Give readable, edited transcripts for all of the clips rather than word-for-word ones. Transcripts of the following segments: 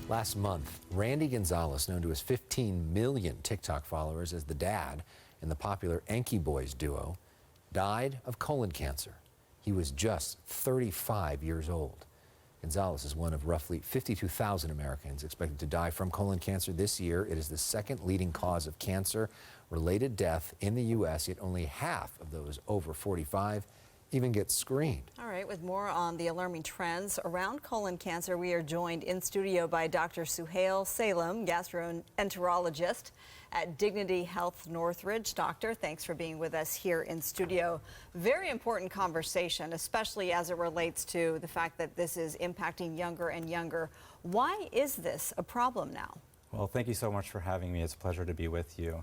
Last month, Randy Gonzalez, known to his 15 million TikTok followers as the dad in the popular Enki Boys duo, died of colon cancer. He was just 35 years old. Gonzalez is one of roughly 52,000 Americans expected to die from colon cancer this year. It is the second leading cause of cancer-related death in the U.S., yet only half of those over 45 even get screened. All right, with more on the alarming trends around colon cancer, we are joined in studio by Dr. Suhail Salem, gastroenterologist at Dignity Health Northridge. Doctor, thanks for being with us here in studio. Very important conversation, especially as it relates to the fact that this is impacting younger and younger. Why is this a problem now? Well, thank you so much for having me. It's a pleasure to be with you.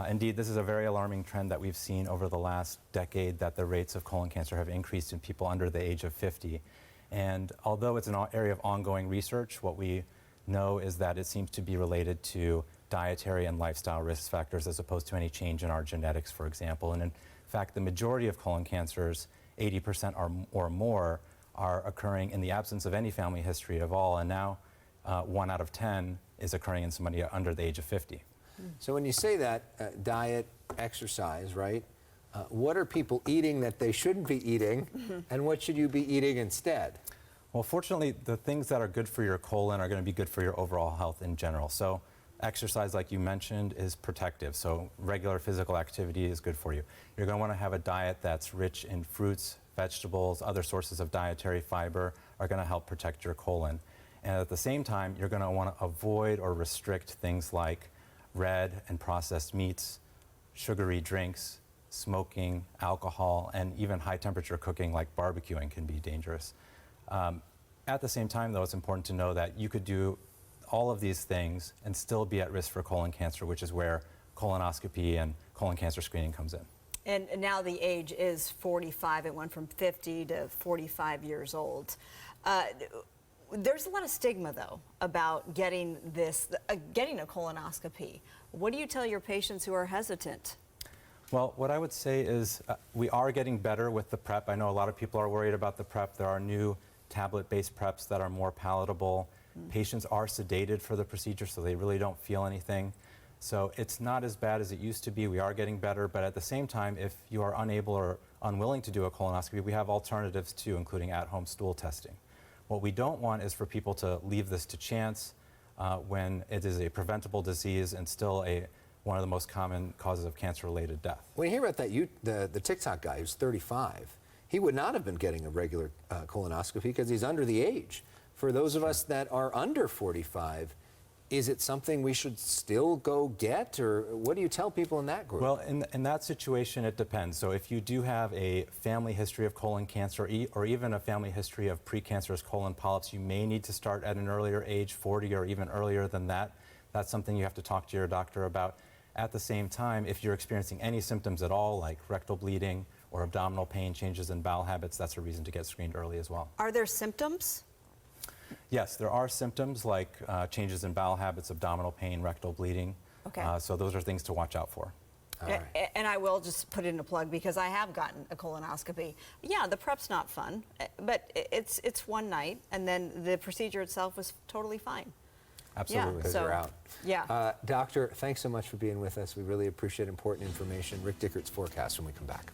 Indeed, this is a very alarming trend that we've seen over the last decade, that the rates of colon cancer have increased in people under the age of 50. And although it's an area of ongoing research, what we know is that it seems to be related to dietary and lifestyle risk factors as opposed to any change in our genetics, for example. And in fact, the majority of colon cancers, 80% or more, are occurring in the absence of any family history at all. And now 1 out of 10 is occurring in somebody under the age of 50. So when you say that, diet, exercise, right? What are people eating that they shouldn't be eating, and what should you be eating instead? Well, fortunately, the things that are good for your colon are going to be good for your overall health in general. So exercise, like you mentioned, is protective. So regular physical activity is good for you. You're going to want to have a diet that's rich in fruits, vegetables, other sources of dietary fiber are going to help protect your colon. And at the same time, you're going to want to avoid or restrict things like red and processed meats, sugary drinks, smoking, alcohol, and even high temperature cooking like barbecuing can be dangerous. At the same time, though, it's important to know that you could do all of these things and still be at risk for colon cancer, which is where colonoscopy and colon cancer screening comes in. And now the age is 45. It went from 50 to 45 years old. There's a lot of stigma, though, about getting getting a colonoscopy. What do you tell your patients who are hesitant? Well, what I would say is we are getting better with the PrEP. I know a lot of people are worried about the PrEP. There are new tablet-based PrEPs that are more palatable. Patients are sedated for the procedure, so they really don't feel anything. So it's not as bad as it used to be. We are getting better, but at the same time, if you are unable or unwilling to do a colonoscopy, we have alternatives too, including at-home stool testing. What we don't want is for people to leave this to chance when it is a preventable disease and still one of the most common causes of cancer-related death. When you hear about that, the TikTok guy who's 35, he would not have been getting a regular colonoscopy because he's under the age. For those of us that are under 45, is it something we should still go get, or what do you tell people in that group? Well, in that situation, it depends. So if you do have a family history of colon cancer or even a family history of precancerous colon polyps, you may need to start at an earlier age, 40 or even earlier than that. That's something you have to talk to your doctor about. At the same time, if you're experiencing any symptoms at all, like rectal bleeding or abdominal pain, changes in bowel habits, that's a reason to get screened early as well. Are there symptoms? Yes, there are symptoms like changes in bowel habits, abdominal pain, rectal bleeding. Okay. So those are things to watch out for. All right. And I will just put in a plug because I have gotten a colonoscopy. Yeah, the PrEP's not fun, but it's one night, and then the procedure itself was totally fine. Absolutely. Because so- you're out. Yeah. Doctor, thanks so much for being with us. We really appreciate important information. Rick Dickert's forecast when we come back.